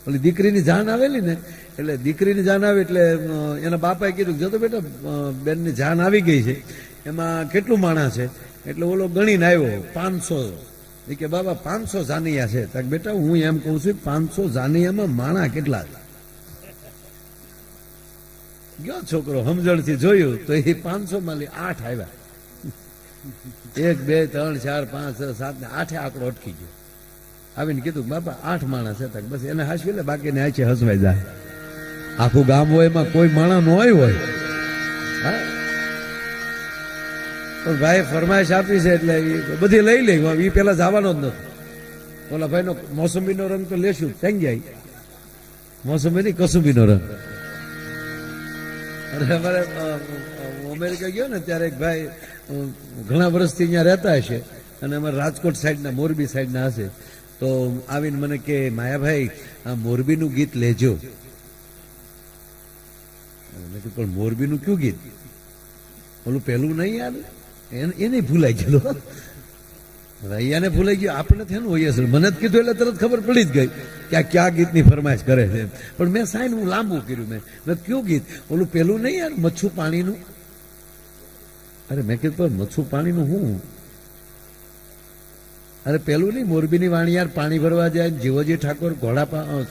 ઓલી દીકરીની જાન આવેલી ને એટલે દીકરીની જાન આવી એટલે એના બાપાએ કીધું જો તો બેટા બેનની જાન આવી ગઈ છે, એમાં કેટલું માણસ છે? એટલે ઓલો ગણીને આવ્યો 500. કે બાબા 500 જાનૈયા છે. તક બેટા હું એમ કહું છું 500 જાનૈયામાં માણા કેટલા? ગયો છોકરો સમજણથી જોયું તો એ 500 માં 8 આવ્યા. 1 2 3 4 5 6 7 ને 8 આંકડો અટકી ગયો. આવીને કીધું બાપા 8 માણસ હતા. બસ એને હાસવી લે, બાકીને આંચે હસવાઈ જાય. આખું ગામ હોય એમાં કોઈ માણસ ન હોય. હા, પણ ભાઈ ફરમાઈશ આપી છે એટલે બધી લઈ લે. એ પેલા જવાનો જ નથી. ઓલા ભાઈનો મોસંબીનો રંગ તો લેશું ત્યાં જાય. મોસંબી નહીં, કસુંબીનો રંગ. અને અમારે અમેરિકા ગયો ને ત્યારે એક ભાઈ ઘણા વર્ષથી અહીંયા રહેતા હશે અને અમારે રાજકોટ સાઈડના, મોરબી સાઈડના હશે. તો આવીને મને કે માયાભાઈ આ મોરબીનું ગીત લેજો. મેં કીધું પણ મોરબીનું કયું ગીત? ઓલું પહેલું નહીં યાર, એને ભૂલાઈ ગયેલો. અહીંયાને ભૂલાઈ ગયું, આપણે થયું હોય અસર. મને જ કીધું એટલે તરત ખબર પડી જ ગઈ કે આ ક્યાં ગીતની ફરમાઈશ કરે છે. પણ મેં સાઈન હું લાંબુ કર્યું. મેં કયું ગીત? ઓલું પેલું નહીં યાર, મચ્છુ પાણીનું. અરે મેં કીધું પણ મચ્છુ પાણીનું હું? અરે પેલું નહીં, મોરબીની વાણી યાર, પાણી ભરવા જાય જીવોજી ઠાકોર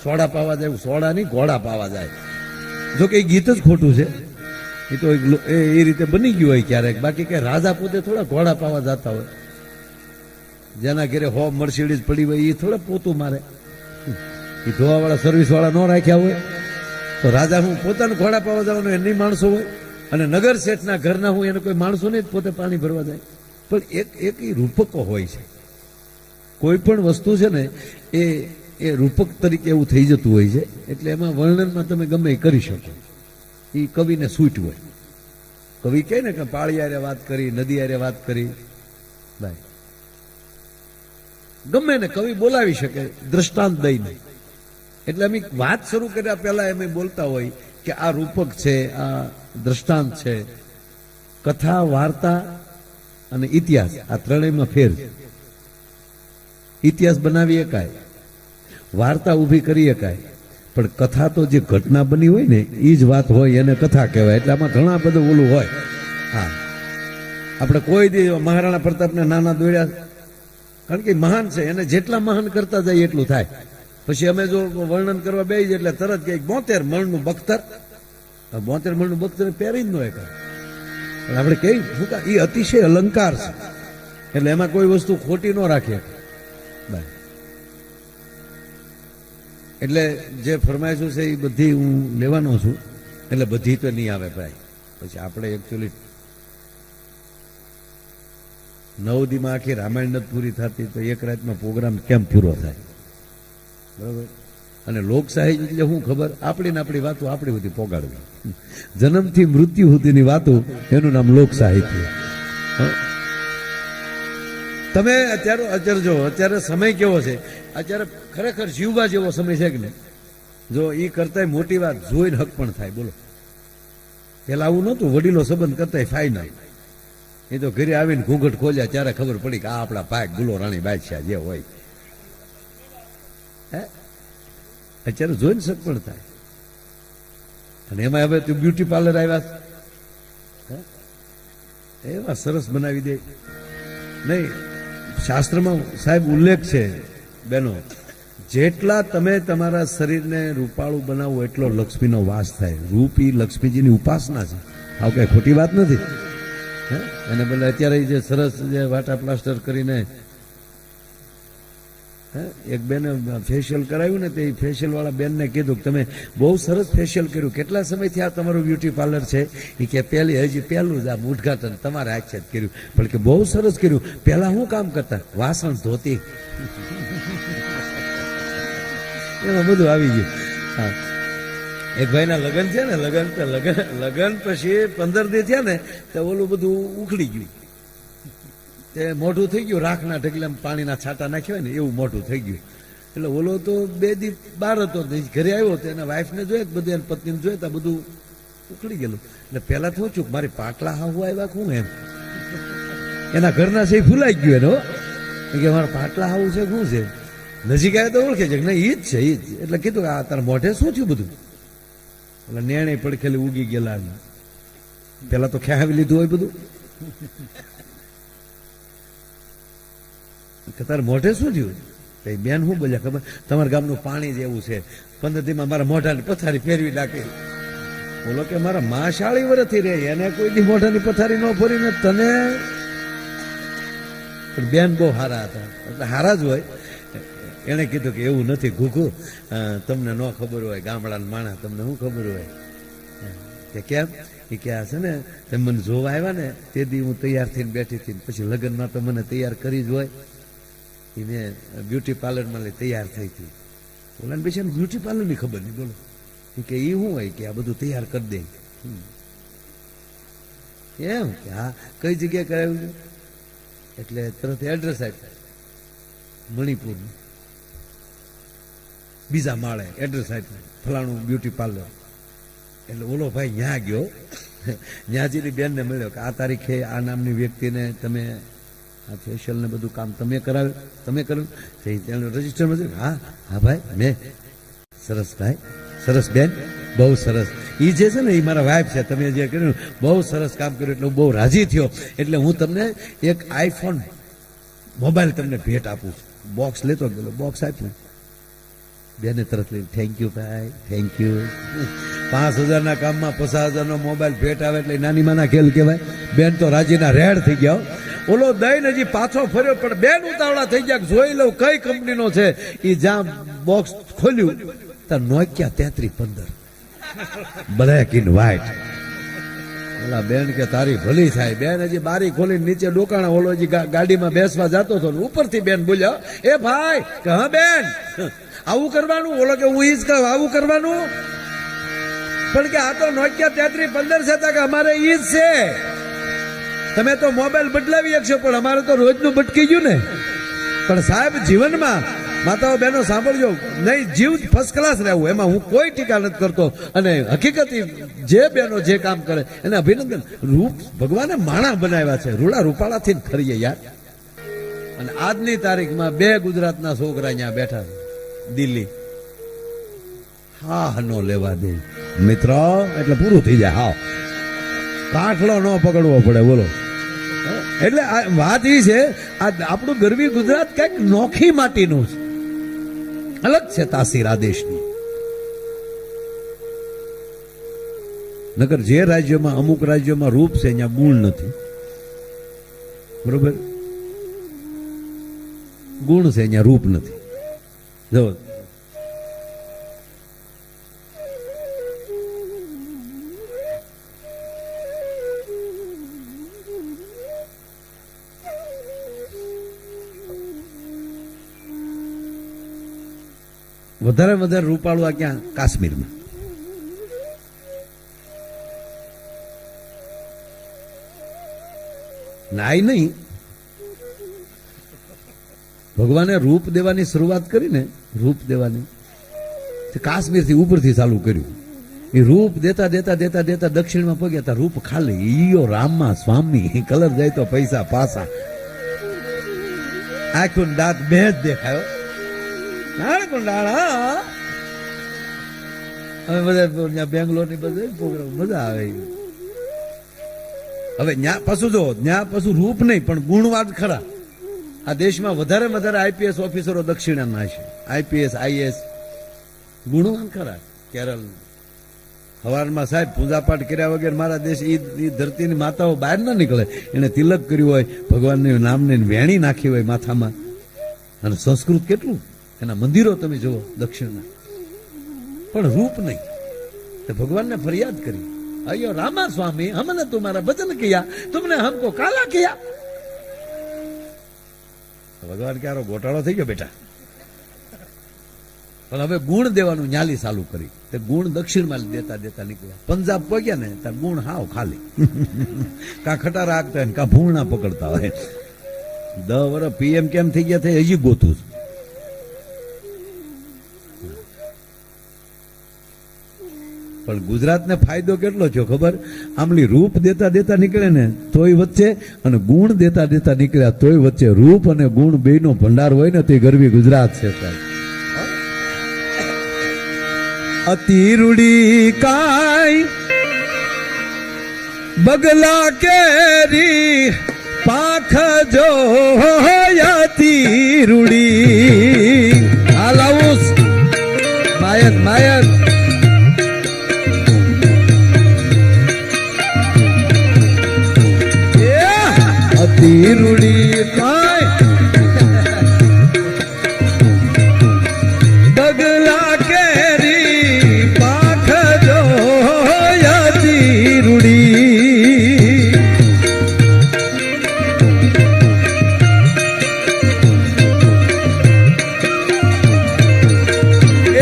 સોડા પાવા જાય. સોડા નહીં, ઘોડા પાવા જાય. જો કે એ ગીત જ ખોટું છે. એ તો એ રીતે બની ગયું હોય ક્યારેક. બાકી કે રાજા પોતે થોડા ઘોડા પાવા જતા હોય. જેના ઘરે મર્સિડીઝ પડી હોય એ થોડા પોતું મારે. એ ધોવાવાળા સર્વિસ વાળા ન રાખ્યા હોય તો રાજા હું પોતાનું ઘોડા પાવા જવાનું એની માણસો હોય. અને નગર શેઠના ઘરના હું એને કોઈ માણસો નહીં, પોતે પાણી ભરવા જાય. પણ એક એ રૂપકો હોય છે. કોઈ પણ વસ્તુ છે ને એ રૂપક તરીકે એવું થઈ જતું હોય છે. એટલે એમાં વર્ણનમાં તમે ગમે એ કરી શકો. એ કવિને સૂટ હોય. કવિ કહે ને કે પાળી આરે વાત કરી, નદી આરે વાત કરી, ભાઈ ગમે ને કવિ બોલાવી શકે દ્રષ્ટાંત દઈને. એટલે અમે વાત શરૂ કર્યા પહેલા એમ બોલતા હોય કે આ રૂપક છે, આ દ્રષ્ટાંત છે. કથા, વાર્તા અને ઇતિહાસ આ ત્રણેયમાં ફેર છે. ઇતિહાસ બનાવી શકાય, વાર્તા ઊભી કરી શકાય, પણ કથા તો જે ઘટના બની હોય ને એ જ વાત હોય એને કથા કહેવાય. એટલે આમાં ઘણા બધું ઓલું હોય. હા, આપણે કોઈ દી મહારાણા પ્રતાપને નાના દોડ્યા, કારણ કે મહાન છે, એને જેટલા મહાન કરતા જાય એટલું થાય. પછી અમે જો વર્ણન કરવા બેસી એટલે તરત કે 72 મણનું બખ્તર, 72 મણનું બખ્તર પહેરી જ ન હોય. પણ આપણે કઈ એ અતિશય અલંકાર છે. એટલે એમાં કોઈ વસ્તુ ખોટી ન રાખીએ. એટલે જે ફરમાઈશું છે એ બધી હું લેવાનો છું. એટલે બધી તો નહીં આવે ભાઈ. પછી આપણે એકચ્યુઅલી 9 દીમાં આખી રામાયણ નથી પૂરી થતી તો એક રાતમાં પ્રોગ્રામ કેમ પૂરો થાય? બરાબર. અને લોક સાહિત્ય એટલે શું ખબર? આપણી ને આપણી વાતો આપણી સુધી પોગાડવી. જન્મથી મૃત્યુ સુધીની વાતો, એનું નામ લોક સાહિત્ય. તમે અત્યારે જો અત્યારે સમય કેવો છે? અત્યારે ખરેખર જીવવા જેવો સમય છે કે નહીં? જો એ કરતા મોટી વાત જોઈને હક પણ થાય. બોલો, પેલા આવું નહોતું. વડીલો સંબંધ કરતા ફાઇનલ. એ તો ઘરે આવીને ઘૂંઘટ ખોલ્યા ત્યારે ખબર પડી કે આ આપણા ભાઈ ગુલો રાણી બાદશાહ જે હોય. હે, અત્યારે જોઈને શક પણ થાય. અને એમાં હવે તું બ્યુટી પાર્લર આવ્યા એવા સરસ બનાવી દે. નહીં, શાસ્ત્રમાં સાહેબ ઉલ્લેખ છે બેનો, જેટલા તમે તમારા શરીરને રૂપાળું બનાવો એટલો લક્ષ્મીનો વાસ થાય. રૂપ એ લક્ષ્મીજીની ઉપાસના છે. આવું કઈ ખોટી વાત નથી. અને ભલે અત્યારે જે સરસ જે વાટા પ્લાસ્ટર કરીને એક બેને ફેશિયલ કરાવ્યું ને, તે ફેશિયલ વાળા બેનને કીધું કે તમે બહુ સરસ ફેશિયલ કર્યું, કેટલા સમયથી આ તમારું બ્યુટી પાર્લર છે? એ કે હજી પહેલું જ આ ઉદઘાટન તમારે આક્ષેપ કર્યું. પણ કે બહુ સરસ કર્યું. પહેલા શું કામ કરતા? વાસણ ધોતી. એમાં બધું આવી ગયું. હા, એક ભાઈના લગ્ન છે ને, લગ્ન પછી 15 દી થયા ને તો ઓલું બધું ઉખડી ગયું. તે મોઢું થઈ ગયું રાખના ઢગલા પાણીના છાંટા નાખ્યા ને એવું મોઢું થઈ ગયું. એટલે ઓલો તો 2 દી બહાર હતો, ઘરે આવ્યો તો એના વાઈફને જોયે, બધી એની પત્નીને જોયે તો બધું ઉખડી ગયેલું. એટલે પહેલા તો શું મારી પાટલા હાહુ આવ્યા શું એમ? એના ઘરના છે ભૂલાઈ ગયું એને. કે મારા પાટલા હાવું છે શું છે? નજીક આવે તો ઓળખે છે કે નહીં ઈ જ છે ઈ જ. એટલે કીધું કે આ તારા મોઢે શું થયું બધું? એટલે નેણે પડખેલી ઉગી ગયેલા પેલા તો ખ્યાવી લીધું હોય બધું કે તારે મોઢે શું થયું? કઈ બેન શું બોલ્યા ખબર? તમારા ગામનું પાણી જ એવું છે, 15 દીમાં મારા મોઢાની પથારી ફેરવી નાખી. બોલો કે મારા માં 40 વર્ષથી રહે, એને કોઈ દી મોઢાની પથારી ન ફરીને તને. બેન બહુ હારા હતા, એટલે હારા જ હોય. એને કીધું કે એવું નથી ઘૂઘુ, તમને ન ખબર હોય, ગામડાના માણસ તમને શું ખબર હોય? કે કેમ? એ કે આ છે ને તમે મને જોવા આવ્યા ને તે દી હું તૈયાર થઈને બેઠી હતી, પછી લગ્નમાં તો મને તૈયાર કરી જ હોય. એ મેં બ્યુટી પાર્લરમાં લઈ તૈયાર થઈ હતી. ઓલા પછી એમ બ્યુટી પાર્લરની ખબર નહીં. બોલો કે એ શું હોય કે આ બધું તૈયાર કરી દે એમ કે હા કઈ જગ્યાએ કરાવ્યું છે? એટલે તરત એડ્રેસ આપ્યું, મણિપુરનું બીજા માળે એડ્રેસ આપ્યું, ફલાણું બ્યુટી પાર્લર. એટલે ઓલો ભાઈ ન્યા ગયો, ન્યાજીની બેનને મળ્યો કે આ તારીખે આ નામની વ્યક્તિને તમે આ ફેશિયલ ને બધું કામ તમે કરાવ્યું, તમે કર્યું? તેનું રજીસ્ટરમાં છે? હા હા ભાઈ મેં. સરસ ભાઈ, સરસ બેન, બહુ સરસ. એ જે છે ને એ મારા વાઇફ છે, તમે જે કર્યું બહુ સરસ કામ કર્યું એટલે હું બહુ રાજી થયો. એટલે હું તમને એક આઈફોન મોબાઈલ તમને ભેટ આપું છું. બોક્સ લેતો ગયેલો, બોક્સ આપ્યું. બેને તરત લઈને થેન્ક યુ ભાઈ, થેન્ક યુ. 5,000ના કામમાં 50,000નો મોબાઈલ ભેટ આવે એટલે નાની માના ખેલ કહેવાય. બેન તો રાજીના રેડ થઈ ગયા. ઓલો દઈને હજી પાછો ફર્યો પણ બેન ઉતાવળા થઈ ગયા, જોઈ લઉં કઈ કંપનીનો છે. એ જ્યાં બોક્સ ખોલ્યું ત્યાં નોકિયા 3315 બ્લેક ઇન વ્હાઈટ. ઓલા બેન કે તારી ભલી થાય. બેન હજી બારી ખોલીને નીચે ડોકાણા, ઓલો હજી ગાડીમાં બેસવા જતો હતો. ઉપરથી બેન બોલ્યા એ ભાઈ કે હા બેન આવું કરવાનું? ઓલો કે હું ઈ જ કહું આવું કરવાનું, પણ કે આ તો નોકિયા 3315 છે કે અમારે ઈ જ છે. તમે તો મોબાઈલ બદલાવી શકશો પણ અમારે તો રોજનું ભટકી ગયું ને. પણ સાહેબ જીવનમાં માતાઓ બહેનો સાંભળજો, નહીં જીવ ફર્સ્ટ ક્લાસ રહેવું, એમાં હું કોઈ ટીકા નથી કરતો. અને હકીકત જે બહેનો જે કામ કરે એને અભિનંદન. રૂપ ભગવાને માણા બનાવ્યા છે, રૂડા રૂપાળાથી ખરીએ યાર. અને આજની તારીખમાં 2 ગુજરાતના છોકરા અહીંયા બેઠા દિલ્હી, હા નો લેવા દે મિત્રો, એટલે પૂરું થઈ જાય. હા કાઠલો ન પકડવો પડે. બોલો એટલે આ વાત એ છે, આ આપણું ગરવી ગુજરાત કઈક નોખી માટીનું છે, અલગ છે તાસીર આ દેશની. નકર જે રાજ્યોમાં અમુક રાજ્યોમાં રૂપ છે અહીંયા ગુણ નથી. બરોબર, ગુણ છે અહીંયા રૂપ નથી. જો વધારે વધારે રૂપાળું આ ક્યાં? કાશ્મીરમાં. નાય નહીં, ભગવાને રૂપ દેવાની શરૂઆત કરી ને, રૂપ દેવાની કાશ્મીરથી ઉપરથી ચાલુ કર્યું. એ રૂપ દેતા દેતા દેતા દેતા દક્ષિણમાં પગ્યા હતા. રૂપ ખાલી ઈયો રામમાં સ્વામી, કલર જાય તો પૈસા પાસા. આખું દાંત બે જ દેખાયો. હવે બધા બેંગ્લોર ની બધે પ્રોગ્રામ મજા આવે. હવે ન્યા પાછું જો, ન્યા પાછું રૂપ નહીં પણ ગુણવાદ ખરા. આ દેશમાં વધારે વધારે આઈપીએસ ઓફિસરો દક્ષિણના છે. આઈપીએસ આઈએસ ગુણવાન ખરા. કેરળ સવારમાં સાહેબ પૂજાપાઠ કર્યા વગર મારા દેશ એ ધરતીની માતાઓ બહાર ના નીકળે. એને તિલક કર્યું હોય, ભગવાનના નામને વેણી નાખી હોય માથામાં. અને સંસ્કૃત કેટલું, એના મંદિરો તમે જુઓ દક્ષિણના, પણ રૂપ નહીં. તો ભગવાનને ફરિયાદ કરી, અયો રામા સ્વામી હમને તુમારા ભજન કિયા, તુમને હમકો કાલા કિયા. ભગવાન ક્યારો ગોટાળો થઈ ગયો બેટા. પણ હવે ગુણ દેવાનું ન્યાલી ચાલુ કરી. તે ગુણ દક્ષિણમાં દેતા દેતા નીકળ્યા. પંજાબ પગ્યા ને ત્યાં ગુણ હાવ ખાલી. કા ખટા રાખતા હોય કા ભૂણ ના પકડતા હોય. 10 વર્ષ પીએમ કેમ થઈ ગયા થાય હજી ગોતું. પણ ગુજરાતને ફાયદો કેટલો થયો ખબર? આમલી રૂપ દેતા દેતા નીકળે ને તોય વચ્ચે, અને ગુણ દેતા દેતા નીકળ્યા તોય વચ્ચે. રૂપ અને ગુણ બેયનો ભંડાર હોય ને તો એ ગરવી ગુજરાત છે સાહેબ. અતિ રૂડી કાય બગલા કેરી પાંખ જો અતિ રૂડી. હાલ આવું માયક માયક અતિ રૂડી કાય બગલા કેરી પાંખ જો અતિ રૂડી.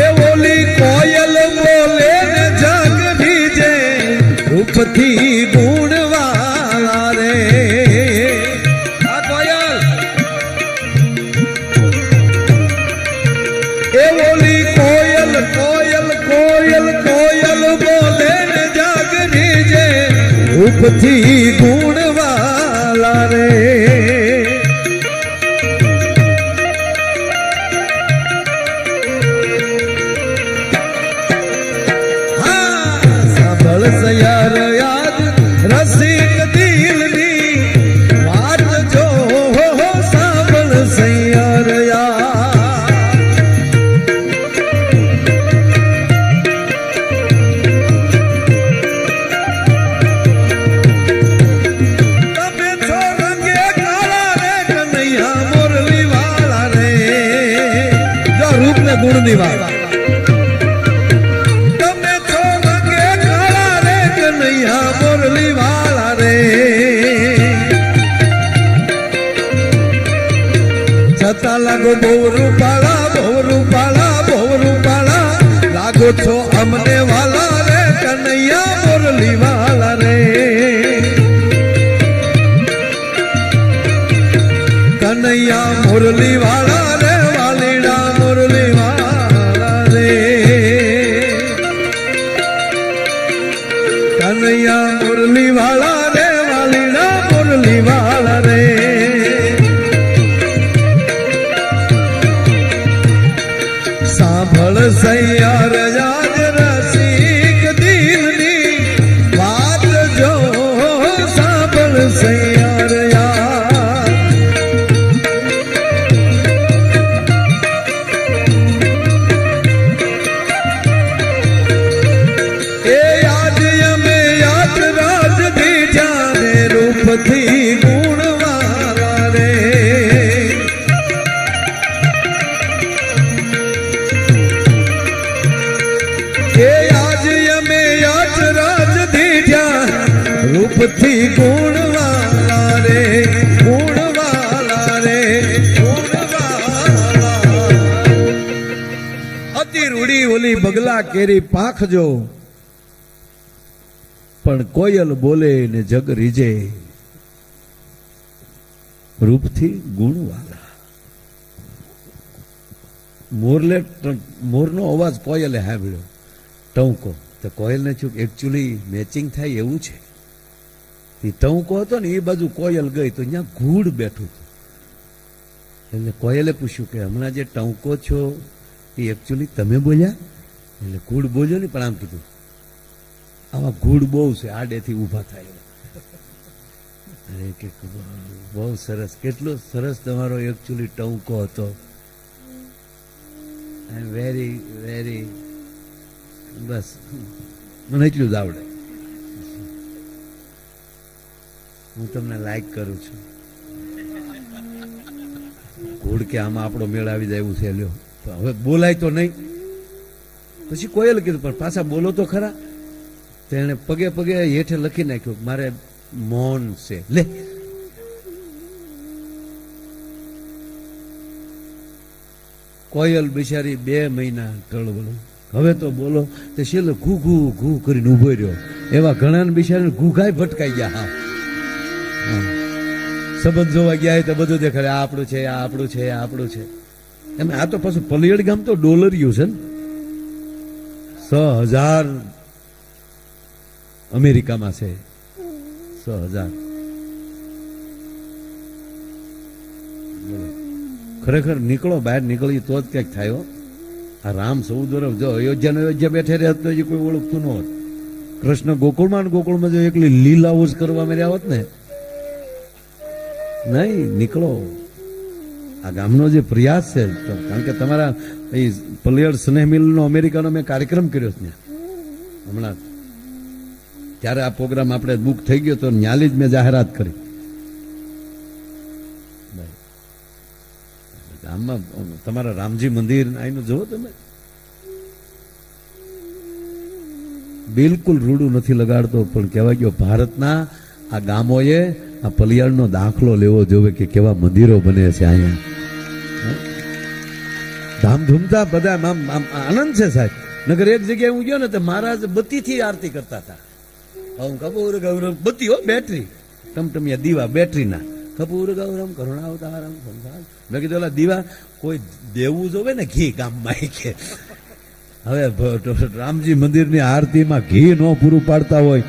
એ ઓલી કોયલ બોલે ને જગ બીજે રૂપથી ગુણવાળા રે. રૂપથી ગુણવાલા રે. સાંભળ સયાર યાદ રસિક દિલની વાત જો. સાંભળ સયાર યાદ ગુણની વાત. તમે છો રંગે કાળા રે કનૈયા મોરલી વાળા રે. છતાં લાગો બહુ રૂપાળા બહુ રૂપાળા બહુ રૂપાળા લાગો છો અમને વાલા રે કનૈયા મોરલી વાળા રે. કનૈયા મોરલી વાળા રે વાલીડા મોરલી વાળા રે. કનૈયા મોરલી વાળા રે વાલીડા મોરલી વાળા રે. સાંભળ સૈયાર યાદ રસિક દિલની વાત જો. સાંભળ સૈયાર યાદ એ યાદ અમે યાદ રાજ દીધા ને રૂપથી ગુણવાળા રે. એ યાદ અમે યાદ રાજ દીધા રૂપથી ગુણવાળા રે. ગુણવાળા રે ગુણવાળા. અતિ રૂડી ઓલી બગલા કેરી પાંખ જો, પણ કોયલ બોલે ને જગ રીજે રૂપથી ગુણવાળા. મોરનો અવાજ કોયલે સાંભળ્યો ટંકો તો કોયલને શું એકચ્યુઅલી મેચિંગ થાય એવું છે. એ ટંકો હતો ને એ બાજુ કોયલ ગઈ તો અહીંયા ઘૂડ બેઠું હતું. એટલે કોયલે પૂછ્યું કે હમણાં જે ટંકો છો એ એકચ્યુઅલી તમે બોલ્યા? એટલે ઘૂડ બોલ્યો ને, પણ આમ કીધું આમાં ઘૂડ બહુ છે, આડેથી ઊભા થાય. અરે કે બહુ સરસ, કેટલો સરસ તમારો એકચ્યુઅલી ટંકો હતો. વેરી વેરી, બસ મને એટલું જ આવડે. હું તમને લાઈક કરું છું. ઘોડ કે આમાં આપણો મેળ આવી જાય એવું છે. લ્યો હવે બોલાય તો નહીં. પછી કોયલ કીધું પણ પાછા બોલો તો ખરા. તેને પગે પગે હેઠે લખી નાખ્યું મારે મૌન છે. લે કોયલ બિચારી 2 મહિના ટળવળ. હવે તો બોલો તે છેલ્લે ઘૂ ઘૂ ઘૂ કરીને ઉભો રહ્યો. એવા ઘણા બિચારીને ઘૂઘાય ભટકાઈ ગયા. હા, સંબંધ જોવા ગયા તો બધું દેખાડે આ આપણું છે, આ આપણું છે, આ આપણું છે. એમ આ તો પાછું પલિયડ ગામ તો ડોલરિયું છે ને. 6000 અમેરિકામાં છે 6,000. ખરેખર નીકળો, બહાર નીકળી તો જ ક્યાંક થાય. આ રામ 14 જો અયોધ્યા બેઠે રહેત તો કોઈ ઓળખતું ન હોત. કૃષ્ણ ગોકુળમાં જો એકલી લીલાઓ જ કરવા મેળ્યા હોત ને. નહીં, નીકળો. આ ગામનો જે પ્રયાસ છે, કારણ કે તમારા એ પલિયડ સ્નેહ મિલનો અમેરિકાનો મેં કાર્યક્રમ કર્યો છે હમણાં, ત્યારે આ પ્રોગ્રામ આપણે બુક થઈ ગયો તો ન્યાલી જ મેં જાહેરાત કરી. ગામમાં તમારા રામજી મંદિર આનું જુઓ તમે, બિલકુલ રૂડું નથી લગાડતો, પણ કહેવાય ગયો ભારતના આ ગામોએ આ પલિયાળનો દાખલો લેવો જોઈએ કે કેવા મંદિરો બને છે અહીંયા. ધામધૂમતા બધા આનંદ છે સાહેબ. નગર એક જગ્યાએ હું ગયો ને તો મહારાજ બત્તીથી આરતી કરતા હતા. કપૂર ગૌરવ બત્તી હો, બેટરી ટમટમિયા દીવા બેટરીના. કપૂર ગૌરમ કરુણાવતારમ સંસાર. મેં કીધું ઓલા દીવા કોઈ દેવું જોવે ને ઘી ગામમાં કે હવે રામજી મંદિરની આરતીમાં ઘી ન પૂરું પાડતા હોય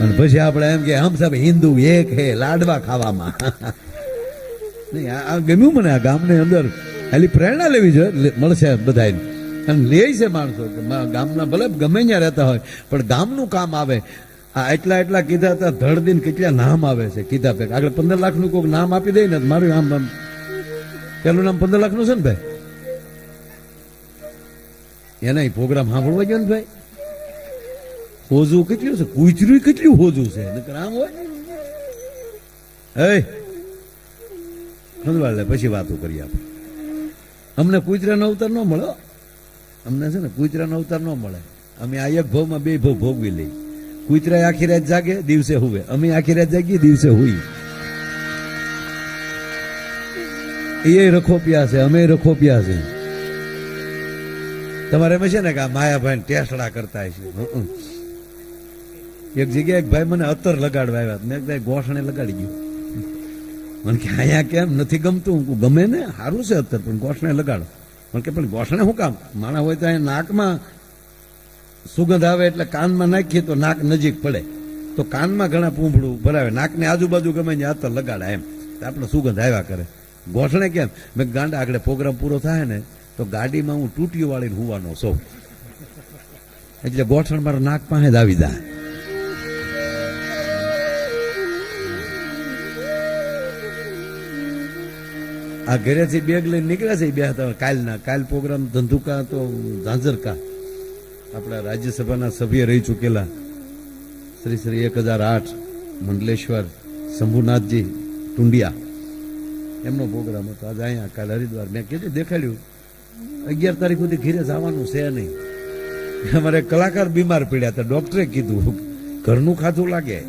અને પછી આપણે એમ કે હમ સબ હિન્દુ એક હે લાડવા ખાવામાં. નહીં, આ ગમ્યું મને. આ ગામની અંદર એલી પ્રેરણા લેવી જોઈએ, મળશે બધાને. અને લે છે માણસો ગામના, ભલે ગમે ત્યાં રહેતા હોય પણ ગામનું કામ આવે. આ એટલા કીધા હતા ધડદીન કેટલા નામ આવે છે કીધા પે. આગળ 15 લાખનું કોઈક નામ આપી દે ને, મારું આમ પેલું નામ 15 લાખનું છે ને ભાઈ, એના પ્રોગ્રામ સાંભળવા ગયો ને ભાઈ. હોજું કેટલું છે, કુચરું કેટલું હોજું છે, નકર આમ હોય. ખંડવાળ લે, પછી વાતો કરીએ આપણે. અમને કુતરાનો અવતાર ન મળે, અમને છે ને કુતરાનો અવતાર ન મળે. અમે આ એક ભાવમાં 2 ભાવ ભોગવી લઈ. કુતરા આખી રાત જાગે, દિવસે હુવે. અમે આખી રાત જાગીએ, દિવસે હુઈ. એ રખોપિયા છે, અમે રખોપિયા છે. તમારે એમ છે ને કે આ માયાભાઈ ટેસડા કરતા છે. એક જગ્યાએ એક ભાઈ મને અત્તર લગાડવા આવ્યા, મેં કદાચ ગોઠણે લગાડી ગયું. મને કે અહીંયા કેમ નથી ગમતું? ગમે ને, સારું છે અત્તર, પણ ગોઠણે લગાડો. મને કે પણ ગોઠણે શું કામ? માણા હોય તો અહીંયા નાકમાં સુગંધ આવે એટલે કાનમાં નાખીએ તો નાક નજીક પડે, તો કાનમાં ઘણા પૂંભળું ભરાવે, નાકની આજુબાજુ ગમે ત્યાં અત્તર લગાડાય એમ, આપણે સુગંધ આવ્યા કરે. ગોઠણે કેમ? મેં ગાંડા આગળ પ્રોગ્રામ પૂરો થાય ને તો ગાડીમાં હું ટૂટીઓ વાળીને હુવાનો સૌ, એટલે ગોઠણ મારા નાક પાસે જ આવી જાય. આ ઘરેથી બેગ લઈને નીકળ્યા છે બે હતા કાલ પ્રોગ્રામ ધંધુકા તો ઝાંઝરકા આપણા રાજ્યસભાના સભ્ય રહી ચૂકેલા શ્રી 1008 મંડલેશ્વર શંભુનાથજી ટુંડિયા, એમનો પ્રોગ્રામ હતો આજે અહીંયા. કાલ હરિદ્વાર મેં કીધું દેખાડ્યું 11 તારીખ સુધી ઘીરે જવાનું છે નહીં. અમારે કલાકાર બીમાર પડ્યા હતા, ડોક્ટરે કીધું ઘરનું ખાધું લાગે.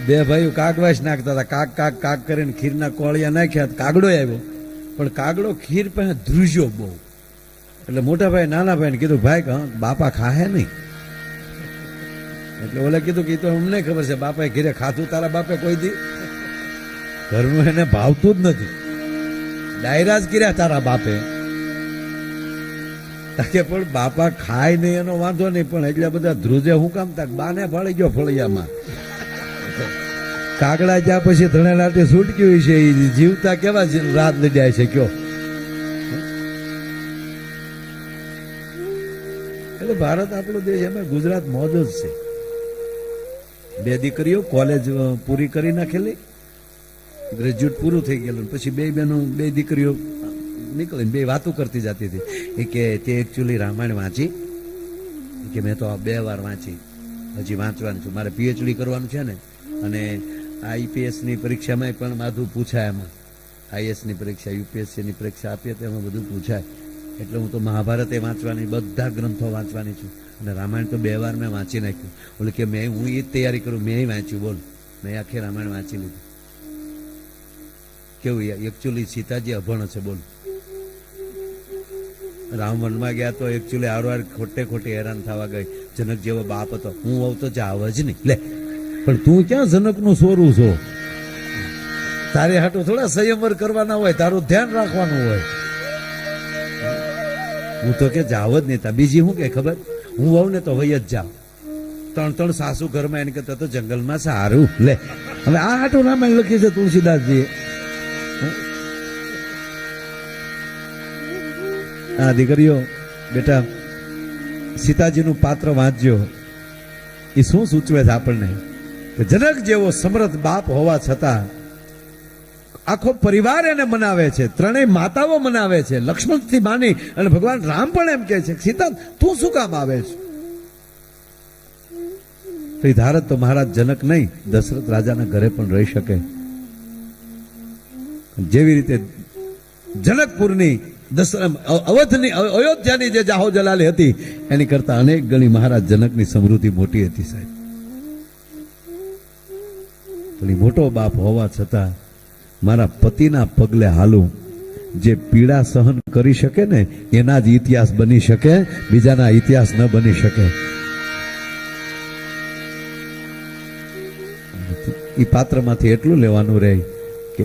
બે ભાઈઓ કાગવાસ નાખતા હતા, કાક કાક કાક કરીને ખીરના કોળિયા નાખ્યા, કાગડો આવ્યો. પણ કાગડો ખીર પાસે ધ્રુજ્યો બહુ, એટલે મોટા ભાઈ નાના ભાઈને કીધું ભાઈ બાપા ખાહે નહીં. એટલે ઓલે કીધું કે તો અમને ખબર છે, બાપાએ ઘીરે ખાધું તારા બાપે કોઈ દી? ઘરનું એને ભાવતું જ નથી, ડાયરા જ કર્યા તારા બાપે. તાકે પણ બાપા ખાય નહીં એનો વાંધો નહીં, પણ એટલા બધા ધ્રુજે હું કામ? તાક બાને ફાળી ગયો ફળિયામાં. કાગડા જ્યાં પછી ધણેલાટી છૂટકી હોય છે, એ જીવતા કેવા રાત લડ્યા છે કયો? એટલે ભારત આપણો દેશ, એમાં ગુજરાત મોજ જ છે. 2 દીકરીઓ કોલેજ પૂરી કરી નાખેલી, ગ્રેજ્યુએટ પૂરું થઈ ગયેલું, પછી 2 બહેનો 2 દીકરીઓ નીકળીને 2 વાતો કરતી જતી હતી. એ કે તે એકચ્યુઅલી રામાયણ વાંચી, કે મેં તો 2 વાર વાંચી, હજી વાંચવાનું છું, મારે પીએચડી કરવાનું છે ને, અને આઈપીએસની પરીક્ષામાં પણ માધું પૂછાય, એમાં આઈએસની પરીક્ષા યુપીએસસીની પરીક્ષા આપીએ તો એમાં બધું પૂછાય. એટલે હું તો મહાભારતે વાંચવાની, બધા ગ્રંથો વાંચવાની છું, અને રામાયણ તો 2 વાર મેં વાંચી નાખ્યું. બોલે કે હું એ જ તૈયારી કરું, મેં વાંચ્યું. બોલ, મેં આખી રામાયણ વાંચી લીધું. કેવું એકચ્યુઅલી સીતાજી અભણ છે. બોલ, રામ વનમાં ગયા તો એકચ્યુઅલી હારવાર ખોટે હેરાન થવા ગઈ. જનક જેવો બાપ હતો, હું હોઉં તો જાવ જ નહીં. લે, પણ તું ક્યાં જનકનું સોરું છો? તારે હાટું થોડા સંયમવર કરવાના હોય, તારું ધ્યાન રાખવાનું હોય. હું તો કે જાવ જ નહીં તા. બીજી શું કે ખબર, હું હોઉં ને તો વહી જ જાવ. 3 સાસુ ઘરમાં એને કરતા તો જંગલમાં સારું. લે હવે આ હાટું રામાયણ લખી છે તુલસીદાસજીએ. આ દીકરીઓ બેટા સીતાજીનું પાત્ર વાંચજો. એ શું સૂચવે છે આપણને કે જનક જેવો સમર્થ બાપ હોવા છતાં આખો પરિવાર એને મનાવે છે, 3 માતાઓ મનાવે છે, લક્ષ્મણથી માની અને ભગવાન રામ પણ એમ કહે છે સીતા તું શું કામ આવે છે? તો એ ધારત તો મહારાજ જનક નહીં, દશરથ રાજાના ઘરે પણ રહી શકે. જેવી રીતે જનકપુરની અવધની અયોધ્યાની જે જાહો જલાલી હતી એની કરતા અનેક ગણી મહારાજ જનકની સમૃદ્ધિ મોટી હતી સાહેબ. પણ મોટો બાપ હોવા છતાં મારા પતિના પગલે હાલું. જે પીડા સહન કરી શકે ને એના જ ઇતિહાસ બની શકે, બીજાના ઇતિહાસ ન બની શકે. એ પાત્રમાંથી એટલું લેવાનું રહે કે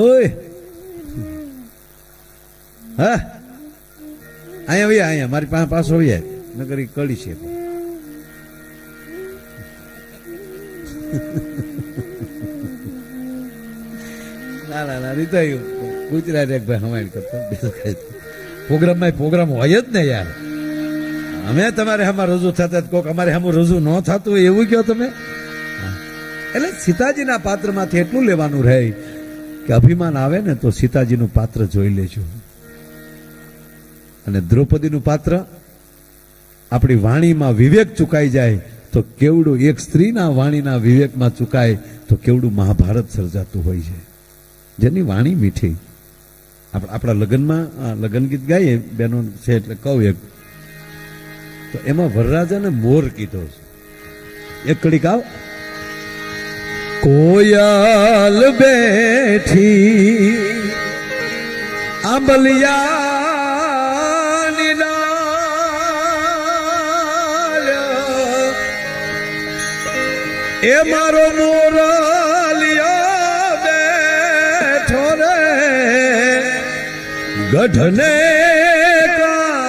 ઓય હા અહીંયા મારી પાસે પાછો હોય નગર કળી છે. ના રીતો ગુજરાત એક ભાઈ હમાયણ કરતા પ્રોગ્રામ હોય જ ને યાર. અમે તમારે આમાં રજૂ થતા કોક અમારે આમાં રજૂ ન થતું હોય એવું કહો તમે. એટલે સીતાજીના પાત્રમાંથી એટલું લેવાનું રહે કે અભિમાન આવે ને તો સીતાજીનું પાત્ર જોઈ લેજો. અને દ્રૌપદીનું પાત્ર આપણી વાણીમાં વિવેક ચૂકાઈ જાય તો કેવડું, એક સ્ત્રીના વાણીના વિવેકમાં ચૂકાય તો કેવડું મહાભારત સર્જાતું હોય છે. જેની વાણી મીઠી. આપણા લગ્નમાં લગ્ન ગીત ગાઈએ બેનો છે એટલે કહું એક, તો એમાં વરરાજાને મોર કીધો છે. એક કડીક આવ. કોયલ બેઠી આંબલિયાની ડાળ એ મારો મોરલિયો બેઠો રે ગઢને કાંગ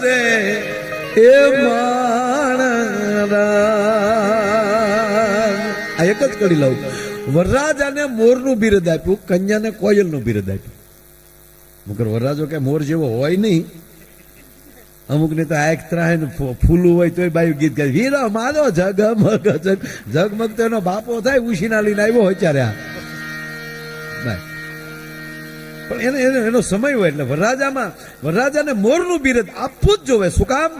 દે એ માણરા. આ એક જ કરી લઉં. વરરાજાને મોરનું બિરદ આપ્યું, કન્યાને કોયલનું બિરદ આપ્યું. મગર વરરાજો કે મોર જેવો હોય નહીં. અમુક ને તો આંખ ત્રાહે ને ફૂલું હોય તોય બાયું ગીત ગાય વીરા મારો જગમગ જગમગ તો એનો બાપો થાય ઉશીના લઈને આવ્યો હોય ત્યારે. પણ એનો સમય હોય એટલે વરરાજાને મોરનું બિરદ આપવું જ જોવે. શું કામ?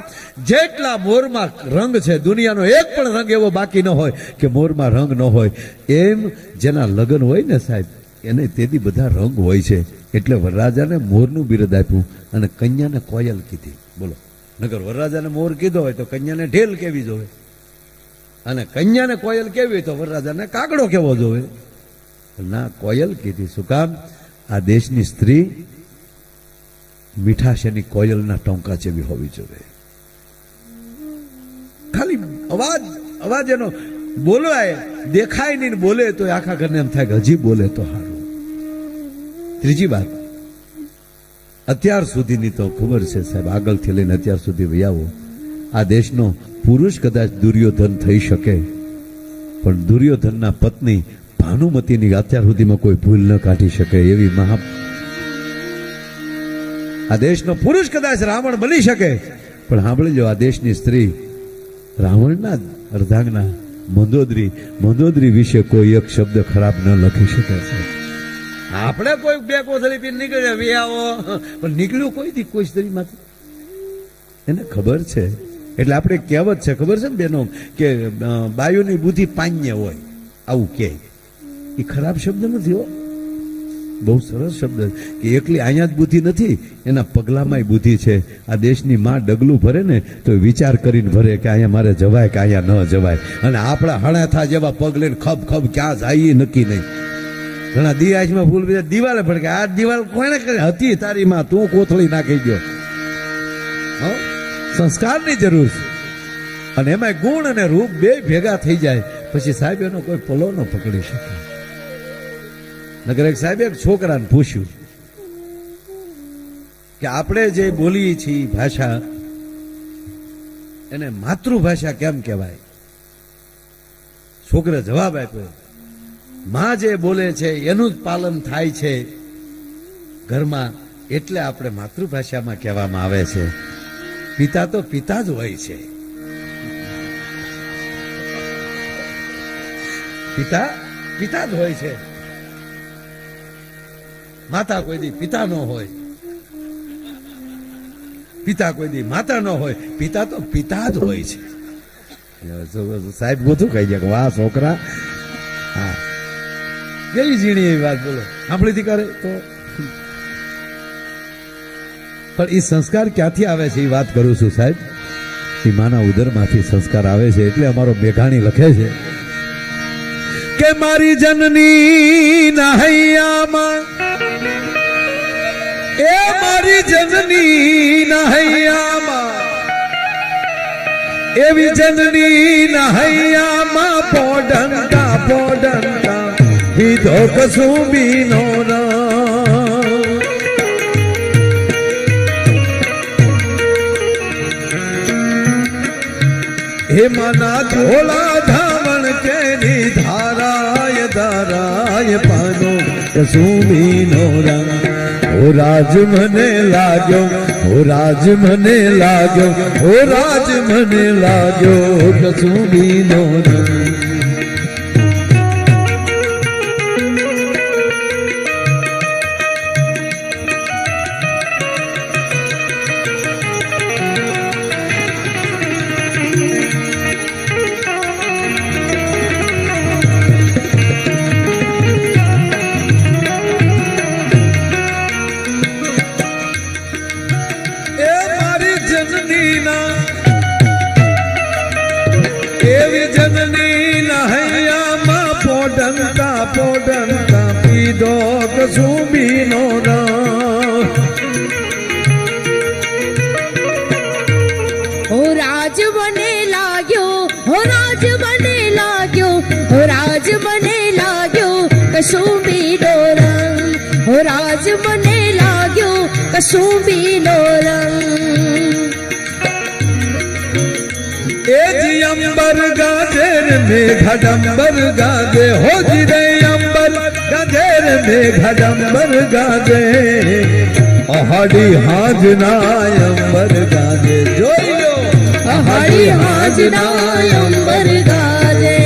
જેટલા મોરમાં રંગ છે દુનિયાનો એક પણ રંગ એવો બાકી ન હોય કે મોરમાં રંગ ન હોય. એમ જેના લગ્ન હોય ને સાહેબ એને તેથી બધા રંગ હોય છે. એટલે વરરાજાને મોરનું બિરદ આપ્યું અને કન્યાને કોયલ કીધી. બોલો, નગર વરરાજાને મોર કીધો હોય તો કન્યાને ઢેલ કેવી જોવે, અને કન્યાને કોયલ કેવી હોય તો વરરાજાને કાગડો કેવો જોવે. ના, કોયલ કીધી. શું કામ? આ દેશની સ્ત્રી મીઠાશ એની કોયલના ટોંકા જેવી હોવી જોઈએ. ખાલી અવાજ એનો બોલાય દેખાય નહીં, બોલે તો આખા ઘરને એમ થાય કે હજી બોલે તો સારું. ત્રીજી વાત, અત્યાર સુધીની તો ખબર છે સાહેબ, આગળથી લઈને અત્યાર સુધી વૈયાવો આ દેશનો પુરુષ કદાચ દુર્યોધન થઈ શકે, પણ દુર્યોધનના પત્ની ભાનુમતીની અત્યાર સુધીમાં કોઈ ભૂલ ન કાઢી શકે એવી આ દેશનો પુરુષ કદાચ રાવણ બની શકે, પણ સાંભળી લો, આ દેશની સ્ત્રી રાવણના અર્ધાંગના મંદોદરી વિશે કોઈ એક શબ્દ ખરાબ ન લખી શકે. આપણે કોઈ બે કોથળી પીને નીકળ્યા વિયાઓ, પણ નીકળ્યું કોઈ સ્ત્રીમાંથી એને ખબર છે. એટલે આપણે કહેવત છે ખબર છે ને બેનો કે બાયુની બુદ્ધિ પાન્ય હોય, આવું કે એ ખરાબ શબ્દ નથી હો, બહુ સરસ શબ્દ કે એકલી અહીંયા જ બુદ્ધિ નથી, એના પગલામાં બુદ્ધિ છે. આ દેશની માં ડગલું ભરે ને તો વિચાર કરીને ભરે કે અહીંયા મારે જવાય કે અહીંયા ન જવાય. અને આપણા હણાથા જેવા પગ લઈને ખબ ક્યાં જાય એ નક્કી નહીં. ઘણા દિવાજમાં ફૂલ દિવાલે ભડકે, આ દિવાલ કોને કરી હતી તારી માં, તું કોથળી નાખી ગયો. સંસ્કારની જરૂર છે. અને એમાં ગુણ અને રૂપ બે ભેગા થઈ જાય પછી સાહેબ એનો કોઈ પલો ન પકડી શકે. નગર એક સાહેબે એક છોકરાને પૂછ્યું કે આપણે જે બોલીએ છીએ ભાષા એને માતૃભાષા કેમ કહેવાય? છોકરે જવાબ આપ્યો, માં જે બોલે છે એનું જ પાલન થાય છે ઘરમાં, એટલે આપણે માતૃભાષામાં કહેવામાં આવે છે. પિતા તો પિતા જ હોય છે. પિતા પિતા જ હોય છે. માતા કોઈ દી પિતા ન હોય, પિતા કોઈ દી માતા ન હોય. પિતા તો પિતા જ હોય છે. સાહેબ ગોથું કહી જાય, વાહ છોકરા, હા કેવી ઝીણી એવી વાત બોલો, સાંભળીથી કરે તો. પણ એ સંસ્કાર ક્યાંથી આવે છે એ વાત કરું છું સાહેબ. એ માના ઉદરમાંથી સંસ્કાર આવે છે. એટલે અમારો મેઘાણી લખે છે કે મારી જનની ના હૈયામાં, એ મારી જનની ના હૈયામાં, એવી જનની ના હૈયામાં પોડંકા પોડંકા વિધો કસુંબીનો હે મના ધોળા ધાવણ કેરી ધારાય ધારાય પાનો કસુંબીનો રંગ. ઓ રાજ મને લાગ્યો, ઓ રાજ મને લાગ્યો, ઓ રાજ મને લાગ્યો કસુંબીનો રંગ. એવી જનની ના હૈયામાં પોડંકા પોડંકા પીધો કસુંબીનો રંગ. હો રાજ મને લાગ્યો, હો રાજ મને લાગ્યો, હો રાજ મને લાગ્યો કસુંબીનો રંગ. હો રાજ મને લાગ્યો કસુંબીનો રંગ. એજી અંબર ગાજે મેઘડંબર ગાજે, હો જી રે અંબર ગાજે મેઘડંબર ગાજે, અહાડી હાજના અંબર ગાજે. જોઈ લો અહાડી હાજના અંબર ગાજે.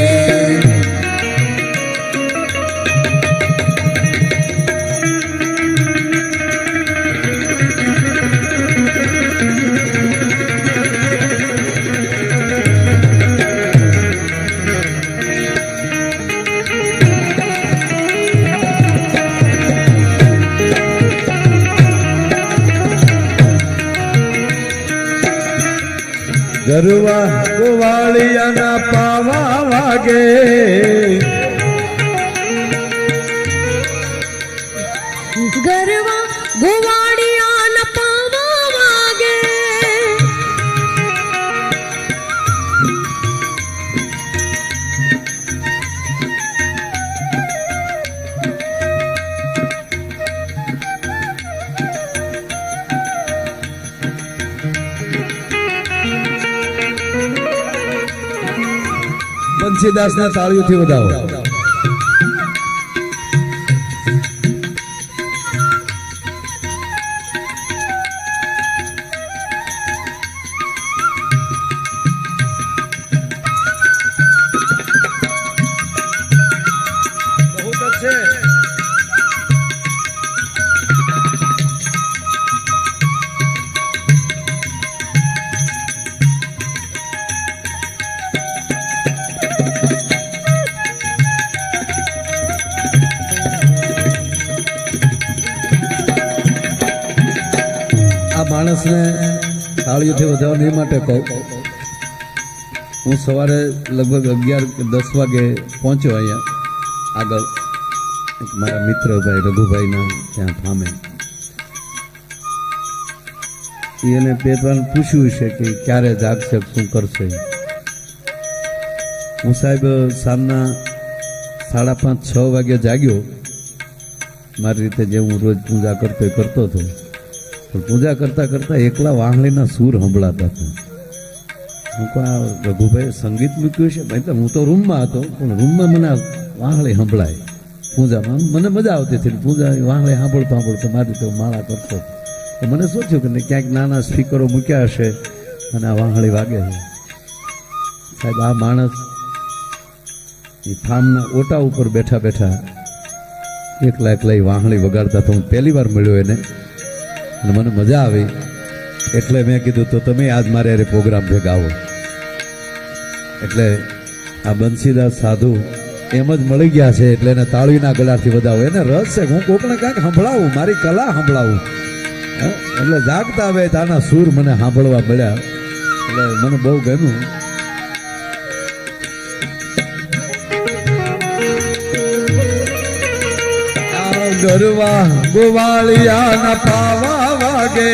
ગરવા ગોવાળિયાના પાવા વાગે, ગરવા ગોવાળિયાના પાવા વાગે. બંસીદાસના તાળીઓથી વધાવો. બહુત અચ્છે. આ માણસને તાળીઓથી વધારવા એ માટે કહું. હું સવારે લગભગ 11-10 વાગે પહોંચ્યો અહીંયા આગળ મારા મિત્ર ભાઈ રઘુભાઈના ત્યાં ફામે. એને 2 વાર પૂછ્યું છે કે ક્યારે જાગશે, શું કરશે. હું સાહેબ સાંજના 5:30-6 વાગે જાગ્યો મારી રીતે જે હું રોજ પૂજા કરતો હતો પણ પૂજા કરતા કરતા એકલા વાંહળીના સૂર સંભળાતા હતા. હું કહું આ રઘુભાઈ સંગીત મૂક્યું છે ભાઈ. તો હું તો રૂમમાં હતો પણ રૂમમાં મને આ વાંહળી સંભળાય પૂજામાં. મને મજા આવતી હતી પૂજા વાંહળી સાંભળતો મારી રીતે માળા કરતો. તો મને શું થયું કે ક્યાંક નાના સ્પીકરો મૂક્યા હશે અને આ વાંહળી વાગે છે. સાહેબ આ માણસ એ ફાર્મના ઓટા ઉપર બેઠા બેઠા એકલા એકલા વાંહળી વગાડતા. તો હું પહેલી વાર મળ્યો એને અને મને મજા આવી એટલે મેં કીધું તો તમે આજ મારે અરે પ્રોગ્રામ ભેગા આવો. એટલે આ બંસીદાસ સાધુ એમ જ મળી ગયા છે એટલે એને તાળીના ગળાથી વધાવો. એને રસ છે હું કોકને કાંઈક સંભળાવું, મારી કલા સંભળાવું. એટલે જાગતા આવે તાના સૂર મને સાંભળવા મળ્યા એટલે મને બહુ ગમ્યું. ગરવા ગોવાળિયાના પાવા વાગે,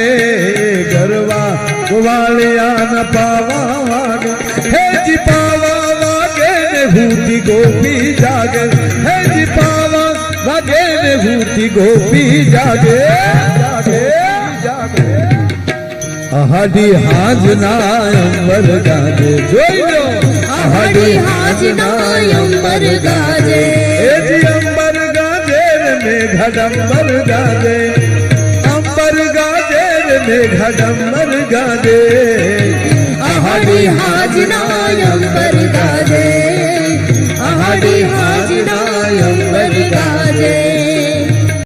ગરવા ગોવાળિયાના પાવા વાગે, હેજી પાવા વાગે ને ભૂતી ગોપી જાગે, હેજી પાવા વાગે ને ભૂતી ગોપી જાગે, જાગે જાગે. આહાડી હાજના અંબર ગાજે, જોઈ લો આહાડી હાજના અંબર ગાજે, હેજી અંબર મેઘડંબર ગાજે, અંબર ગાજે મેઘડંબર ગાજે. આહાડી